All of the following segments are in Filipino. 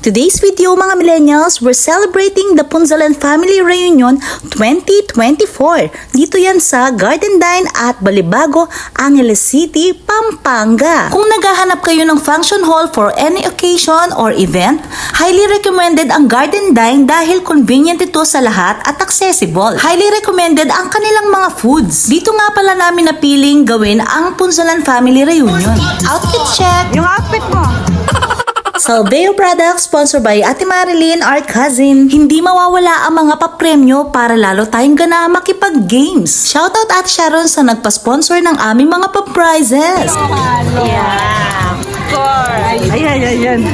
Today's video mga millennials, we're celebrating the Punzalan Family Reunion 2024. Dito yan sa Garden Dine at Balibago, Angeles City, Pampanga. Kung naghahanap kayo ng function hall for any occasion or event, highly recommended ang Garden Dine dahil convenient ito sa lahat at accessible. Highly recommended ang kanilang mga foods. Dito nga pala namin napiling gawin ang Punzalan Family Reunion. Outfit check! Yung outfit mo. Salveo Products, sponsored by Ate Marilyn, our cousin. Hindi mawawala ang mga papremyo para lalo tayong gana makipag-games. Shoutout at Sharon sa nagpa-sponsor ng aming mga pa-prizes. Yeah. Of course. Ayan.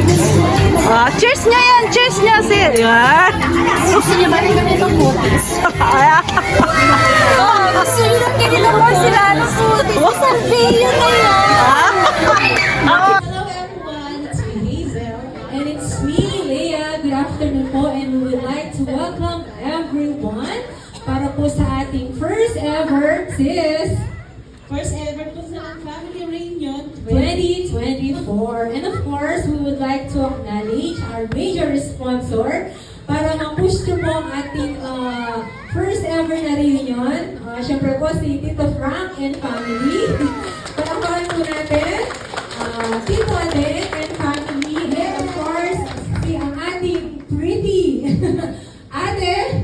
Cheers nyo yan. Cheers nyo, sir. Yan. Gusto niya ba rin kami ng movies? Gusto niya lang ganito mo sila ng movies. Isang video na yan. Hello everyone, it's me Hazel. And it's me, Leah. Good afternoon po, and we would like to welcome everyone para po sa ating first ever Punzalan Family Reunion 2024. And of course, we would like to acknowledge our major sponsor para ma-push nyo po ang ating first ever na reunion. Siyempre po si Tito Frank and family. Palakpakan po natin Tito Ade and family. And of course, si ang ating pretty Ate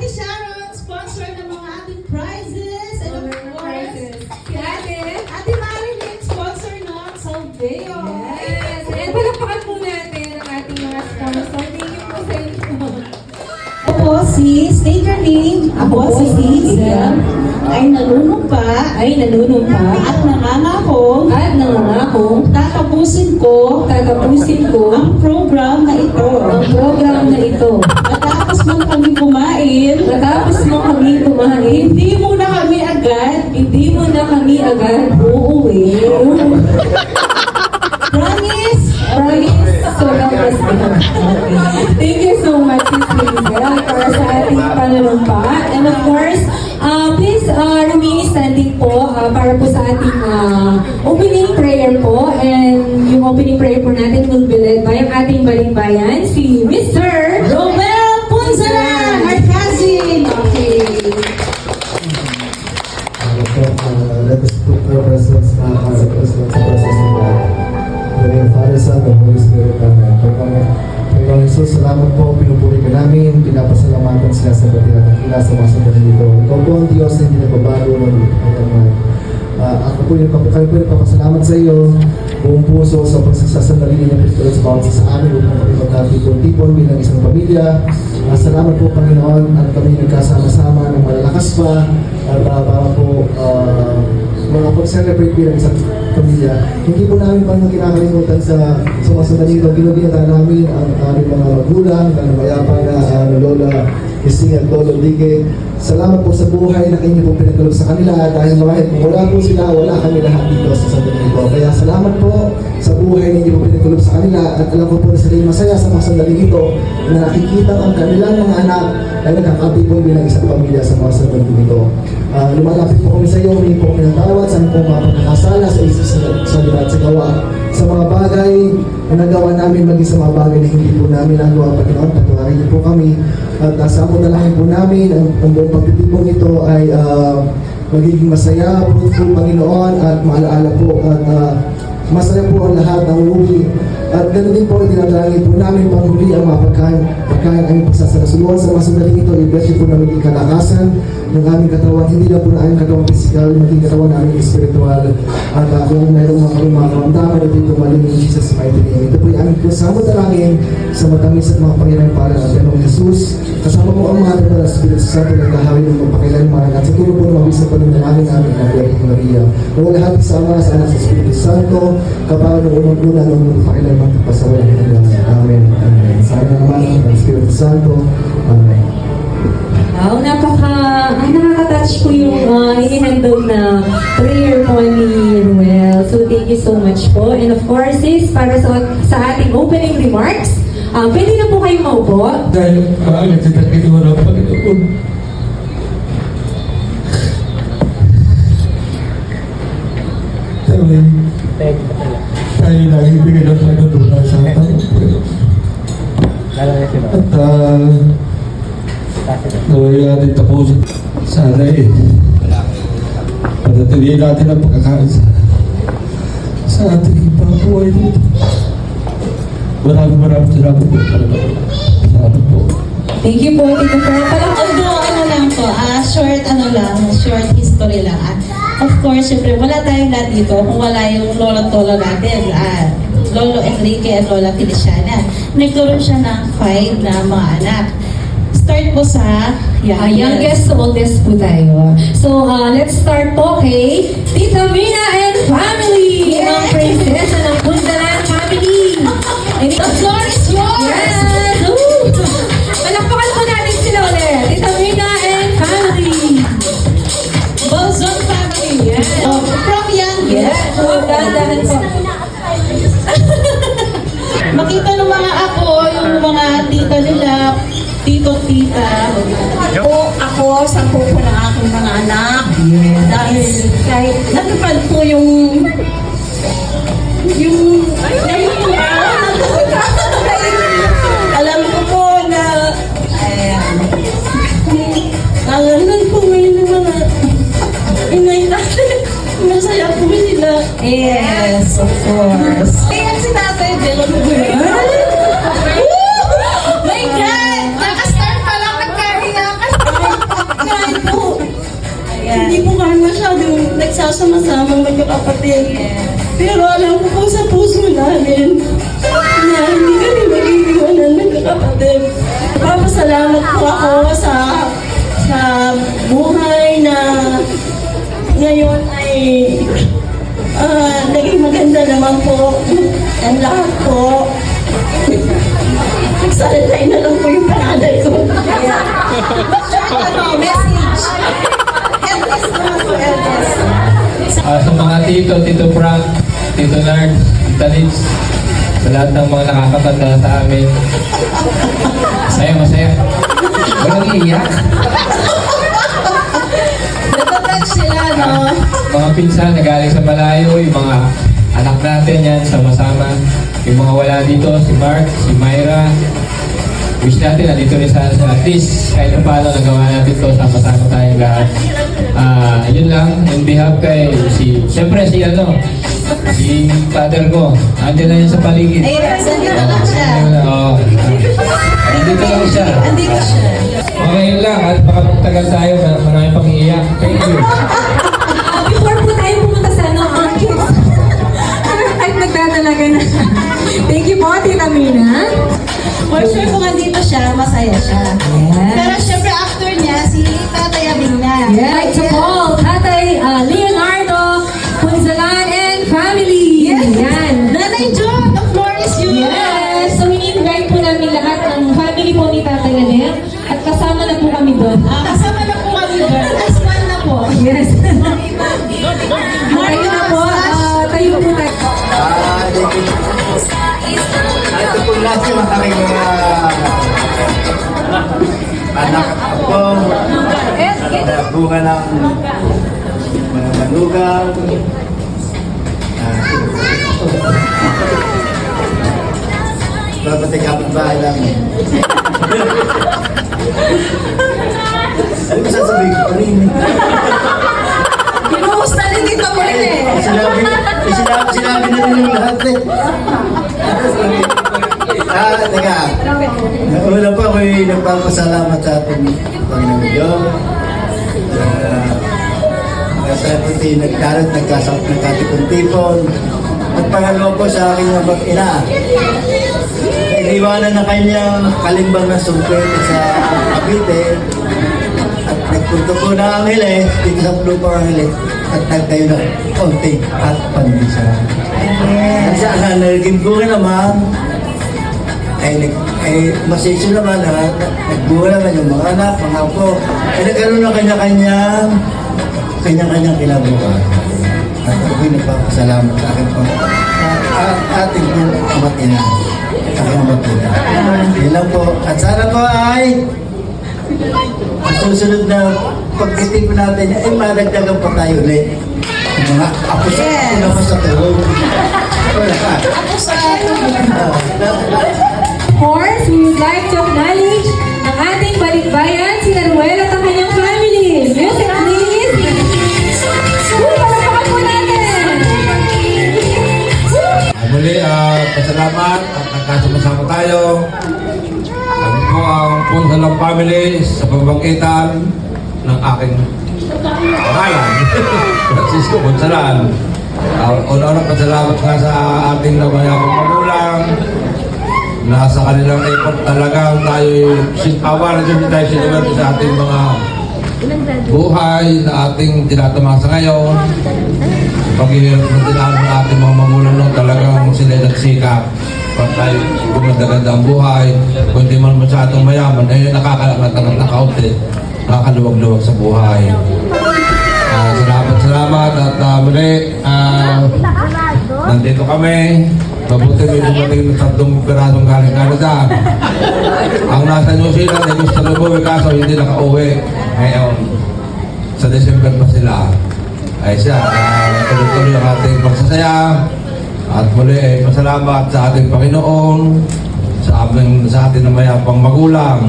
Sharon, sponsor ng mga ating prizes. And of course, si Ate Marilyn, sponsor ng Salveo. Yes! And palakpakan po natin ang ating mga sponsor. Thank you po sa inyo. Ako si state your name. Ako si Hazel ay nanunumpa at nangangakong tatapusin ko ang program na ito. Matapos man kami kumain, hindi mo na kami agad uuwi. Promise? So long as Thank you so much, Sis Hazel, para sa ating panunumpa. And of course, please remain standing po para po sa ating opening prayer po. And yung opening prayer po natin will be led by ang ating balikbayan, si Mr. Romel Punzalan, our cousin! Okay. Let us put our presence now as a presence of God. In the name of Father, Son, and Holy Spirit. Amen. Panginoon Jesus, salamat po, pinupuri ka namin, pinapasalamatan sila sa batihan ng ila sa mga sandali nito. Ikaw po ang Diyos na hindi nagbabago ng pagkaman. Ako po yung papasalamat sa iyo, buong puso sa pagsasasandali ng Pilipinas sa bawat sa amin upang kami magkatipon-tipon bilang isang pamilya. Salamat po, Panginoon, at kami nagkasama-sama ng malalakas pa at para po mag-celebrate bilang isang pamilya. Hindi po namin pa kinakalimutan sa mga sandali ito. Ginubinatan namin ang aming mga magulang, ang mayapa na Lola Ising at Lolo Dige. Salamat po sa buhay na inyo po pinagkalog sa kanila dahil kung wala po sila, wala kami lahat dito sa sandali ito. Kaya salamat po sa buhay na inyo po pinagkalog sa kanila at alam ko po na sila yung masaya sa mga sandali ito na nakikita ang kanilang mga anak ay nagkakatipon bilang isang pamilya sa mga sandali ito. Lumalapit po kami sa iyo, humingi po kami ng tawad sa aming mga pagkakasala sa isip sa lahat sa gawa. Sa mga bagay na nagawa namin, maging sa mga bagay na hindi po namin nagawa, Panginoon, patuwarin niyo po kami. At sa po dalangin po namin, ang buong pagtitipong ito ay magiging masaya, fruitful, Panginoon, at maalaala po. At masaya po ang lahat ng uwi. At ganoon din po, dinadalangin po namin panghuli ang mga pagkain aming pagsasalasunod sa mga sandaling ito. I-bless po na maging kalakasan ng aming katawan, hindi na po na aming katawan physical, maging katawan namin spiritual. At kung mayroong mga karamdaman, ito yung tumaling in Jesus' mighty name. Ito po yung aming kasama dalangin sa matamis at mga Panginoon para ng Panginoong Jesus. Kasama po ang mga ating ng Espiritu Santo na nagkahawin ng magpakailanman at sa tulong po ng mabisa pa ng namin namin na Virgin Maria. Kung lahat isama sa anak sa Espiritu Santo, kapag ng unang-una ng magpakailanman pasawalan ng Amen. Amen. Sana naman ang Espiritu Santo. Amen. Wow, nakaka-touch po yung i-handle na prayer po ni Ruel. So thank you so much po. And of course, sis, para sa ating opening remarks, pwede na po kayong maupo. Dahil nagsitakit mo na Panginoon. Tayo lang ibigay ng pagdudula sa tao. naway natin tapusin. Sana patatiliin natin ang pagkakain sa ating pangbuhay dito. Maraming salamat po. Salamat po. Thank you po, Tito Fer. Although, short history lang. Of course, syempre, wala tayong lahat dito kung wala yung lolo-tolo natin. Lolo Enrique at Lola Feliciana. Nagkaroon siya ng 5 na mga anak. Start po sa Youngest to oldest po tayo. So, let's start po kay Tita Mina and family! Ang prinsesa ng Pundalan family! And the floor is yours! Yes! Woo! Palakpakan po natin sila ulit. Tita Mina and family! Bolzon family. Yes! From youngest. Yes! Dahan-dahan po. Makita ng mga apo, yung mga tita nila, tito-tita. Po ako sa pupo ng aking mga anak. Dahil kahit natupad po yung alam ko po na alam po ngayon ng mga inay natin. Masaya po sila. Yes, of course. Kaya si Tatay Delon po. My God! Nakastart pa lang nagkariyakan. Kahit po. Hindi po kami masyadong nagsasama-samang magkakapatid. Pero alam ko po sa puso namin na hindi kami mag-iiwanan magkakapatid. Papasalamat po ako sa buhay na ngayon ay naging maganda naman po ang lahat po. Nagsalatay na lang po yung pangalan ko. Message. Eldest naman po, eldest. Sa mga Tito Frank, Tito Nard, Tita Liz, sa lahat ng mga nakakatanda sa amin. Masaya. Walang iiyak. Natatag sila, no? Mga pinsan na galing sa malayo, yung mga anak natin yan, sama-sama. Yung mga wala dito, si Mark, si Myra. Wish natin, nandito rin sana sila. At least, kahit na paano nagawa natin to, sama-sama tayong lahat. Yun lang, in behalf kay siyempre si father ko. Andiyan na yan sa paligid. Yes, nandito lang siya. Nandito lang siya. Andito siya. Okay, yun lang. At baka magtagal tayo, maraming pang iiyak. Thank you. Before po tayo pumunta sa ang kids. Ay, nagdadalaga na. Thank you po, Tita Mina. For sure, kung andito siya, masaya siya. Yes. Pero syempre, after niya, si Tatay Abingna. Yes, so Paul, Tatay Leonardo, Punzalan and family. Yes. Yan. Nanay John, the floor is yours. Yes. So, ini-invite po namin lahat ng family po ni Tatay Lanel. At kasama na po kami doon. Kasama na po kami doon. Last one na po. Yes. Tayo na po. Tayo po tayo. Ito po lahat yung aking mga anak ko, bunga ng mga manugang, babati kapitbahay lang. Ano ko sasabihin ko? Kinuusta din dito mo rin eh. Sinabi na rin yung lahat eh. Teka. Una pa ako'y nagpapasalamat sa ating Panginoon Diyos. Tayo po'y nagkatipon-tipon. At pangalawa po sa aking mga ina. Iniwanan na kanyang kalimbang na sungkit sa Cavite. At nagpunto po na Angeles, dito sa Blupang Angeles. At nagtayo na konting at pandisa. Kasi ang naging bunga naman, ay masisyo naman na nagbunga naman yung mga anak, mga apo. Ay nagkaroon na kanya-kanyang kinabukasan. At ako'y nagpapasalamat sa aking ating pong amatina. Aking amatina. Yun lang po. At sana po ay susunod na pagkitip natin, ay madagdagan pa tayo ulit. Mga apo sa tulong. Of course, we would like to magkasama tayo. Kami po ang Punsalan family sa pamamagitan ng aking pangalan, Francisco Punsalan. Una-una pasalamat nga sa ating namayapang magulang. Nasa kanilang effort talagang tayo awa na Diyos tayo sinuwerte sa ating mga buhay na ating tinatamasa ngayon. Paghihirap na tinalo ng ating mga magulang nung talagang sila nagsikap para tayo gumanda-ganda ang buhay. Kung hindi man masyadong mayaman, ay nakakalangat-langat na kaunti, nakakaluwag-luwag sa buhay. Salamat at muli, nandito kami. Mabuti may dumating ng 3 pirasong galing Canada. Ang nasa New Zealand ay gusto na umuwi kaso hindi nakauwi. Ngayon, sa December pa sila. Ay siya, tuloy-tuloy ang ating pagsasaya. At muli ay pasalamat sa ating Panginoon, sa ating na mayapang magulang,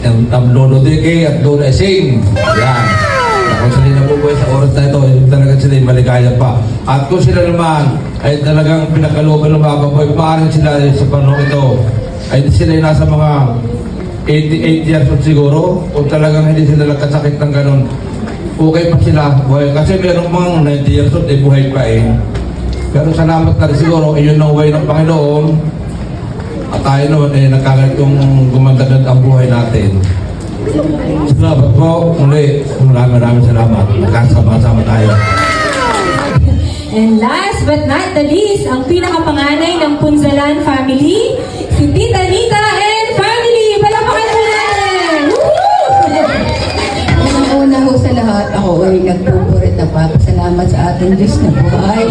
ang Lolo Diki at Lola Ising. Yan. Kung sila nabubuhay sa oras na ito, talagang sila maligaya pa. At kung sila naman ay talagang pinagkalooban ng mga baboy, maaaring sila sa panahon ito ay sila nasa mga 88 years old siguro, o talagang hindi sila nagkasakit ng ganun. Okay pa sila, buhay. Kasi meron mga 90 years old, buhay pa eh. Pero salamat na rin siguro, yun ang way ng Panginoon. At tayo noon eh, nagkakalit yung gumanda-ganda ang buhay natin. Salamat po. Muli, maraming salamat. Nagkasama-sama tayo. And last but not the least, ang pinakapanganay ng Punsalan family, si Tita Nita and family. Palakpakan po natin! Unang-una ho sa lahat, ako ay nagpupurit na papasalamat sa ating Diyos na buhay.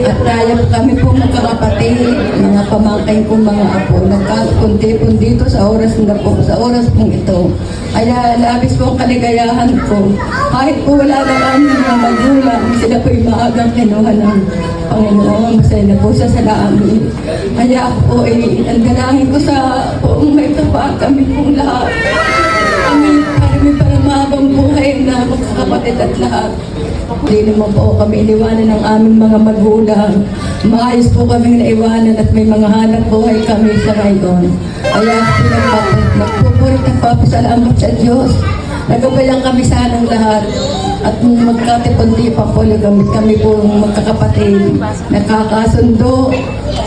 At tayo kami po magkakapatid, mga pamangkin kong mga apo, nagkakundi-kundi dito sa oras na po, sa oras pong ito. Ay labis po ang kaligayahan ko. Kahit po wala na kami mga magulang, sila po yung maagang kinuha ng Panginoon. Masaya na po siya sa amin. Kaya ako po ay nagdalangin ko sa poong may kapag kami pong lahat. Kami para mahabang buhay na magkakapatid at lahat. Hindi naman po kami iniwanan ng aming mga magulang. Maayos po kami naiwanan at may mga hanap buhay kami sa ngayon. Kaya nagpupurit ng papasalamat sa Diyos. Nagabayan kami sa ng lahat. At magkatipon-tipan po kami po magkakapatid. Nakakasundo.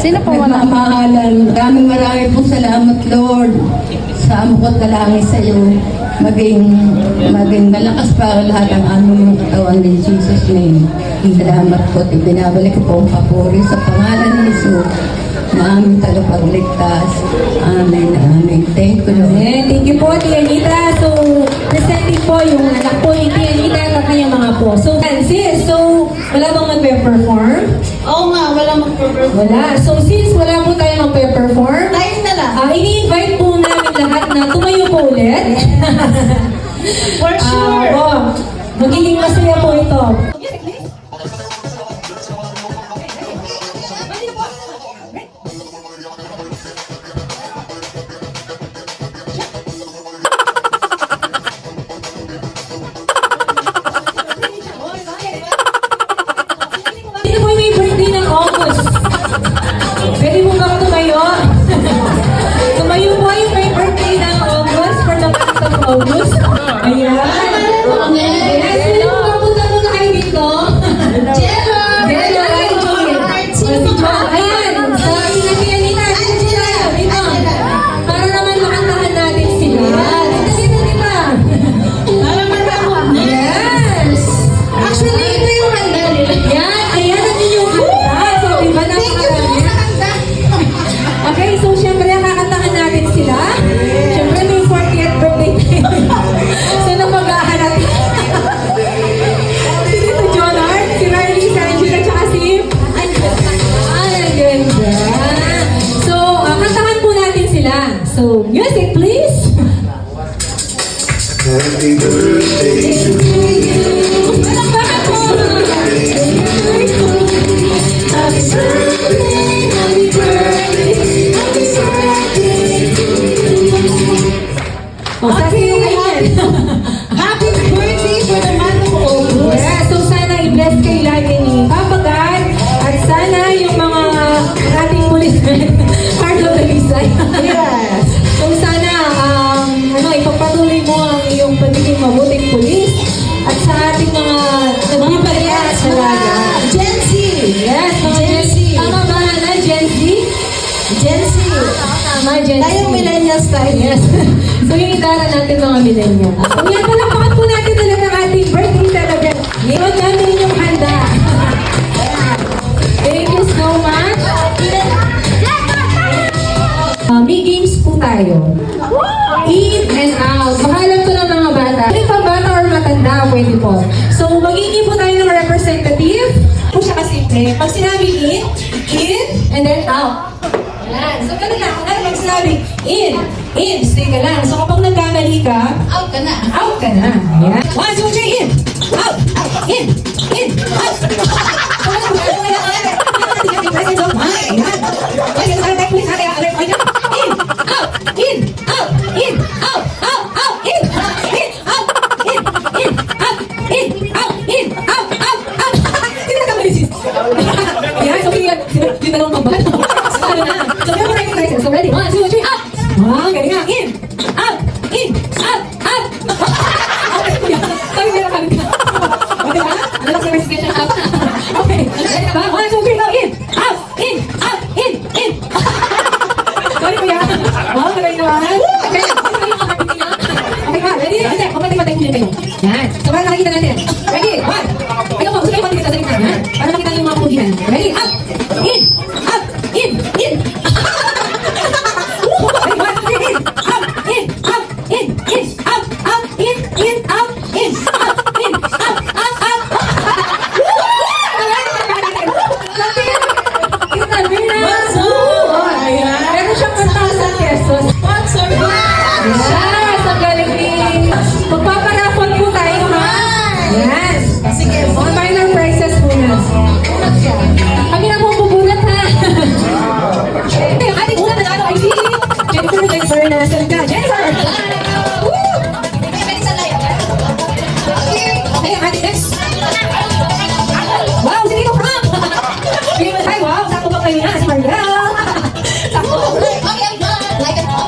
Sino po wala? Nagmamahalan. Maraming pong salamat, Lord. Sa amo ko't dalangin sa iyo. Maging malakas para lahat ang aming mga katawan in Jesus' name. Salamat po at ibinabalik ko po ang papuri sa pangalan ni Jesus na aming tagapagligtas. Amen. Amen. Thank you, Lord. Amen. Thank you po, Tia Nita. So, presenting po yung anak po ni Tia Nita at kanyang mga po. So, Francis, wala bang magpe-perform? Oo nga, wala mag-perform. Wala. So, since wala po tayo magpe-perform, Tayo na lang. ini-invite po namin lahat na tumayo po ulit. For sure. Magiging masaya po ito. Sino po yung may birthday ng August? Pwede mo bang tumayo? Tumayo po yung may birthday ng August for the month of August. Ayan. Ayan. Sino po kapunta muna kayo dito? Jello! Jello, right? Si John. Ayan. Sa inatiyan nila. Dito. Para naman makantahan natin sila. Dito. Yes. Actually, ito yung handa nila. Yan. Ayan ang inyong kanta. So, diba napakarami? Okay, so syempre kakantahan natin sila. Syempre may 40th birthday. So napag-ahanap. Si Tito John Art, si Riley, si Angela, tsaka si... Ay, ang ganda. So, kantahan po natin sila. So, music please. Happy birthday to you. Palakpakan po. Happy birthday, happy birthday, happy birthday to you. O, sa iyo kayo. Happy birthday for the month of August. Yeah, so sana i-bless kayo lagi ni Papa God at sana yung mga ating policemen, hard Tama, Gen Z. Tayong millennials tayo. Yes. So yung idara natin mga millennials. So yan, palakpakan po natin talaga ang ating birthday celebrant. Ngayon natin yung handa. Thank you so much. May games po tayo. In and out. Makalam to ng mga bata. Pwede pa bata or matanda, pwede po. So magiging po tayo ng representative. Po siya kasimple. Pag sinabi in, and then out. Yan. So ganun lang. Pag sinabi in, stay ka lang. So kapag nagkamali ka, out ka na. Out ka na. Yan. 1, 2, 3, in, out, in, out. So ready? 1, 2, 3, up! Wow, galing nga. In, out, out. Okay, kuya. Sabi meron kami ka. Okay ba? Ano lang sa recitation? Out. Okay. Ready ka ba? 1, 2, 3, go. In, out, in. Sorry, kuya. Wow, galing naman. Okay. Okay ba? Ready? Hindi, pamatay-matay kuya kayo. Yan. So, para nakikita natin. Ready? 1. Ikaw po, gusto kayo patigil sa gitna. Yan. Para makita niyo yung mga pugihan. Ready? Up! In! Up! In! Meron siyang 1,000 pesos. Sponsor ba? Yes, ang galing ni. Magpaparapon po tayo, ha? Yes. Sige, Mga minor prizes muna. Kami na po ang bubulat, ha? Ito yung ating unang nanalo ay si Jennifer na salga. Jennifer! Woo! Okay, ang ating next. Wow, sige ko, Frank! Sige mo tayo, wow, sakto ba kayo na? Si Maria. Sakto.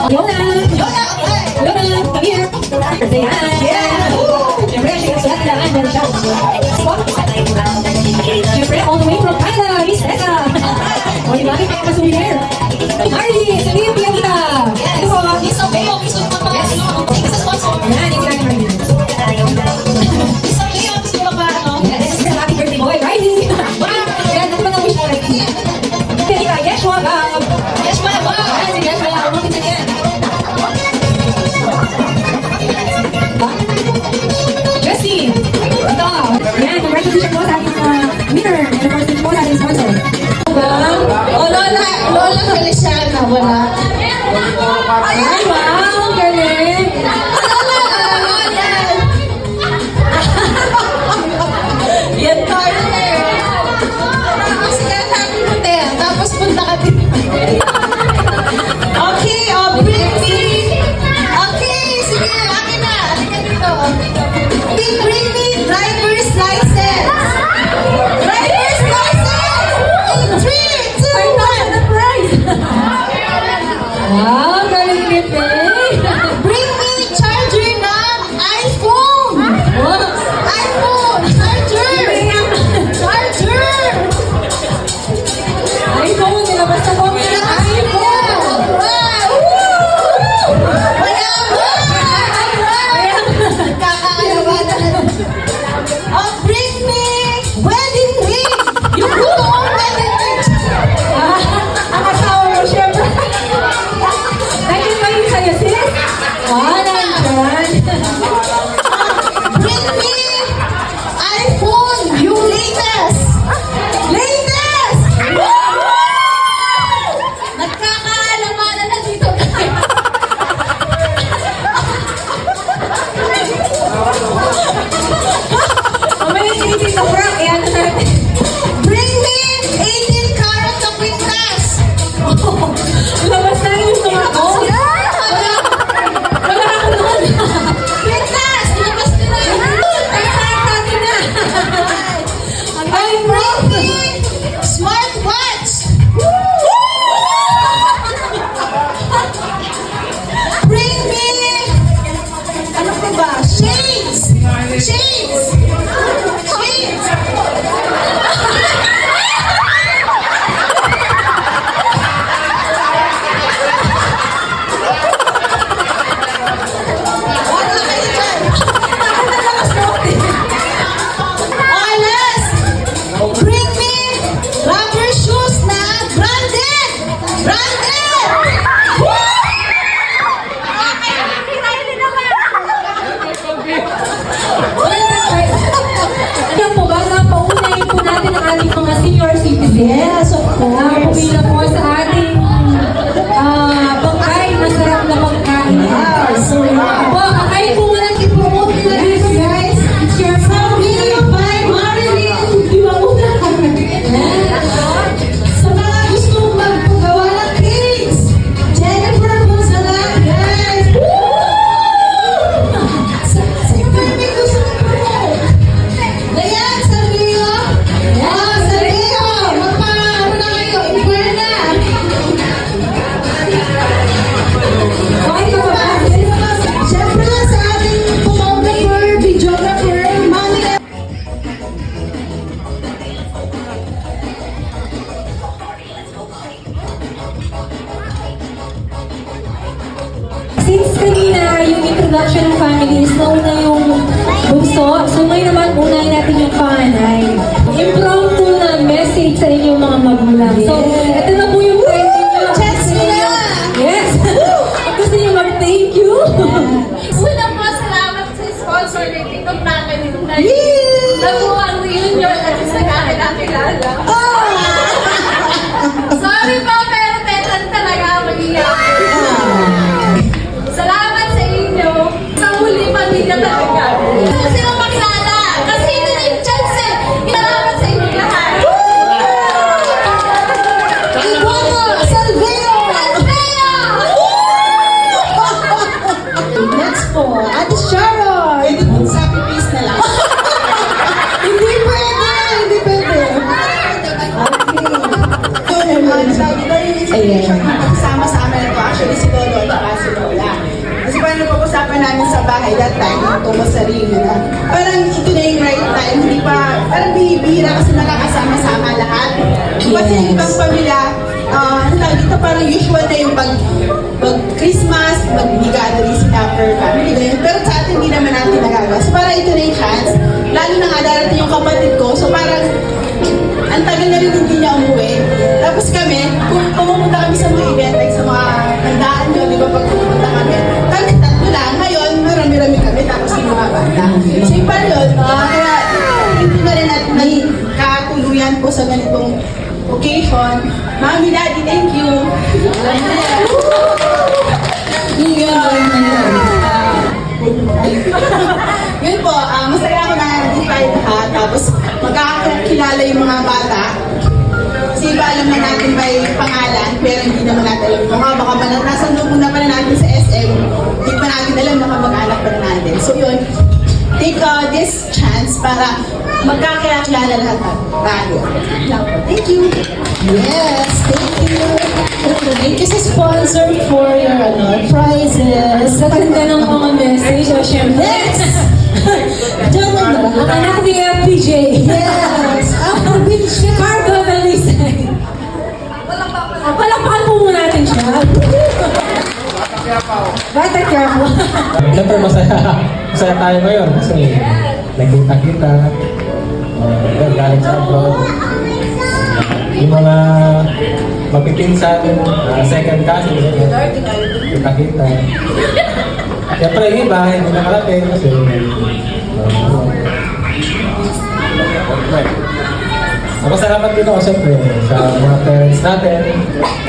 Yona! Come here! Say hi! Yeah! Siyempre, siya kailangan meron siya. Siyempre, all the way from Canada, Miss Eka! O, di ba? May mga souvenir. Marley, sabihin mo kita! Ito po. Yan, yung kailangan Marley. Yes, this is happy birthday boy, Riley! Yan, ano ba na wish mo, Riley? Kaya, Yeshua, Yeshua, yan, si Yeshua, umapit na yan. Jessie! Ito! Yan, congratulations po sa ating winner and of course po sa ating sponsor. O, Lola Feliciana, wala. Ay, wow! Ang galing! Yan tayo eh. Kasi sabi mo, te, tapos punta ka din. Okay, bring me. Okay, sige, akin na. Halika dito. Bring me driver's license. Driver's license! In 3, 2, 1. Prize! Wow! Galing ni Faye! Bring me charger ng iPhone. iPhone, charger. Charger. iPhone! Nilabas na po may iPhone! Bring me wedding ring! Yung totoong wedding ring! Ang asawa mo, syempre! Thank you sa'yo, Since kanina yung introduction ng family is nauna yung bunso, so ngayon naman unahin natin yung panganay. Impromptu na message sa inyong mga magulang. So, ito na po yung time ninyo. Chance mo na! Yes! Gusto niyo mag-thank you? Una po, salamat sa sponsor ng TikTok namin nung nabuo ang reunion at sa kakilala. Sorry po, pero tetan talaga ang mag-iyak. Salamat sa inyo. Sa huli, pamilya talaga. Sino makilala? Kasi ito na yung chance eh. Salamat sa inyo lahat. Iboto! Salveo! Salveo! Next po, Ate Sharon. Pwede po sabi peace na lang. Hindi pwede, hindi pwede. Ito yung inspiration na pagsama sa amin ito. Actually, si Lolo at si Lola. Kasi parang napag-usapan namin sa bahay that time, yung tungkol sa rin na parang ito na yung right time, hindi pa, parang bihira kasi nakakasama-sama lahat. Kasi yung ibang pamilya, dito parang usual na yung Christmas, mag-gathering after family. Ganyan. Pero sa atin, hindi naman natin nagagawa. So parang ito na yung chance. Lalo na nga darating yung kapatid ko. So parang, ang tagal na rin hindi niya umuwi. Tapos kami, kung pumupunta kami sa mga event, like sa mga handaan nyo, di ba pag pumunta kami, kami tatlo lang. Ngayon, marami-rami kami, tapos yung mga bata. So yung pa yun, kaya hindi na rin natin may katuluyan po sa ganitong occasion. Mami, Daddy, thank you. Yun po, masaya ako na nandito tayo lahat. Tapos magkakakilala yung mga bata. Kasi iba alam na natin may pangalan, pero hindi naman natin alam. Baka nasa loob na pala natin sa SM, hindi pa natin alam na kamag-anak pa natin. So yun, take this chance para magkakilala lahat tayo. Thank you. Yes, thank you. Thank you sa sponsor for your prizes. Sa ganda ng mga message, o syempre. Yes! Diyan mo na. Ang anak ni FPJ. Yes! Ang probinsya. Cargo Balisay. Palakpakan po muna natin siya. Bata Quiapo. Siyempre masaya tayo ngayon kasi nagkita-kita, galing sa abroad. Yung mga mapipinsan, second cousin, kita-kita. Siyempre yung iba, hindi na karating kasi Masalamat din ako siyempre sa mga parents natin,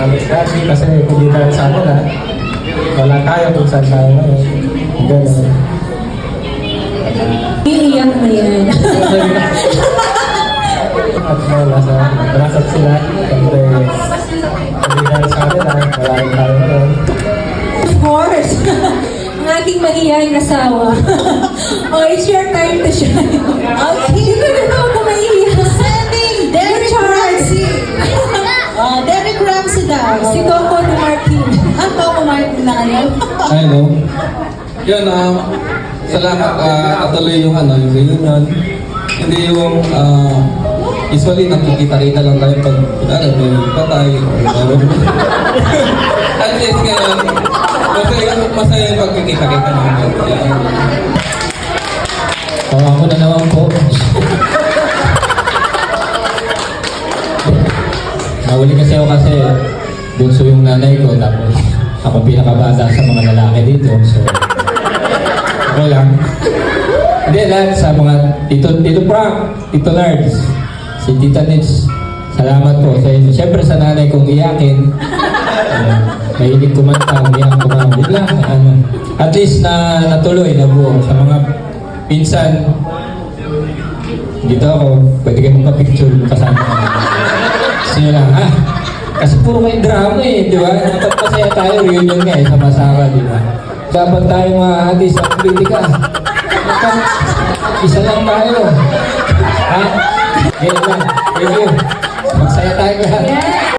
namin natin kasi kung di tayo sa kanila, wala tayo kung saan tayo ngayon. Ganun. Iiyak na yan. At nasa sila, siyempre kung di tayo sa kanila, wala rin tayo ngayon. Of course. Ang aking mahihayin asawa. Oh, it's your time to shine. Okay. Hindi ko na ako maiiyak. Sending Derek Ramsey. Derek Ramsey daw. Si Coco de Martin. Ang Coco Martin na ngayon. Ano? Yun, salamat natuloy yung yung reunion. Hindi yung usually nakikita-kita lang tayo pag may patay or at least ngayon, masaya yung pagkikita-kita namin. Ako na naman po. Nawali kasi ako kasi bunso yung nanay ko tapos ako pinakabata sa mga lalaki dito. So, ako lang. Hindi, lahat sa mga Tito Frank, Tito Lards, si Tita Nitz, salamat po sa inyo. Siyempre sa nanay kong iyakin, mahilig kumanta, umiyak, kumamit lang. At least natuloy, nabuo. Sa mga pinsan, dito ako, pwede kayo magpa-picture kasama. Sige lang, ha? Kasi puro may drama eh, di ba? Dapat masaya tayo, reunion nga eh, sama-sama, di ba? Dapat tayo mga hati sa politika. Dapat isa lang tayo. Ha? Ganyan lang. Thank you. Magsaya tayo lahat.